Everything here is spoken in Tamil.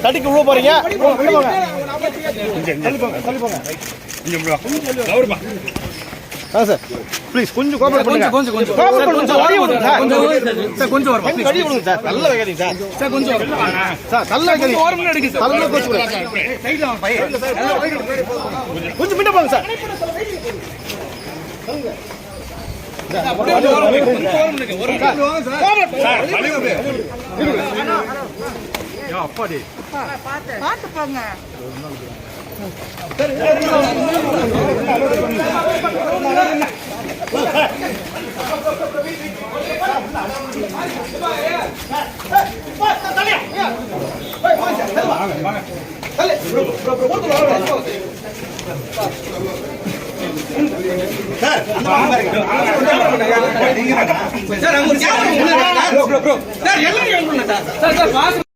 தடிக்கு உள்ள போறீங்க. சார் ப்ளீஸ் கொஞ்சம் கோஆபரேட் பண்ணுங்க. கொஞ்சம் வழி விடுங்க சார். கொஞ்சம் வரும் சார். வழி விடுங்க சார். நல்ல வைக்காதீங்க சார். சார் கொஞ்சம் வரும் சார். நல்ல வைக்காதீங்க. ஒரு மினிட் எடுங்க சார். நல்ல கோச்சு விடுங்க. சைடுல வாங்க பைய. கொஞ்சம் முன்ன போங்க சார். அப்பாடி பாத்து போங்க. சார்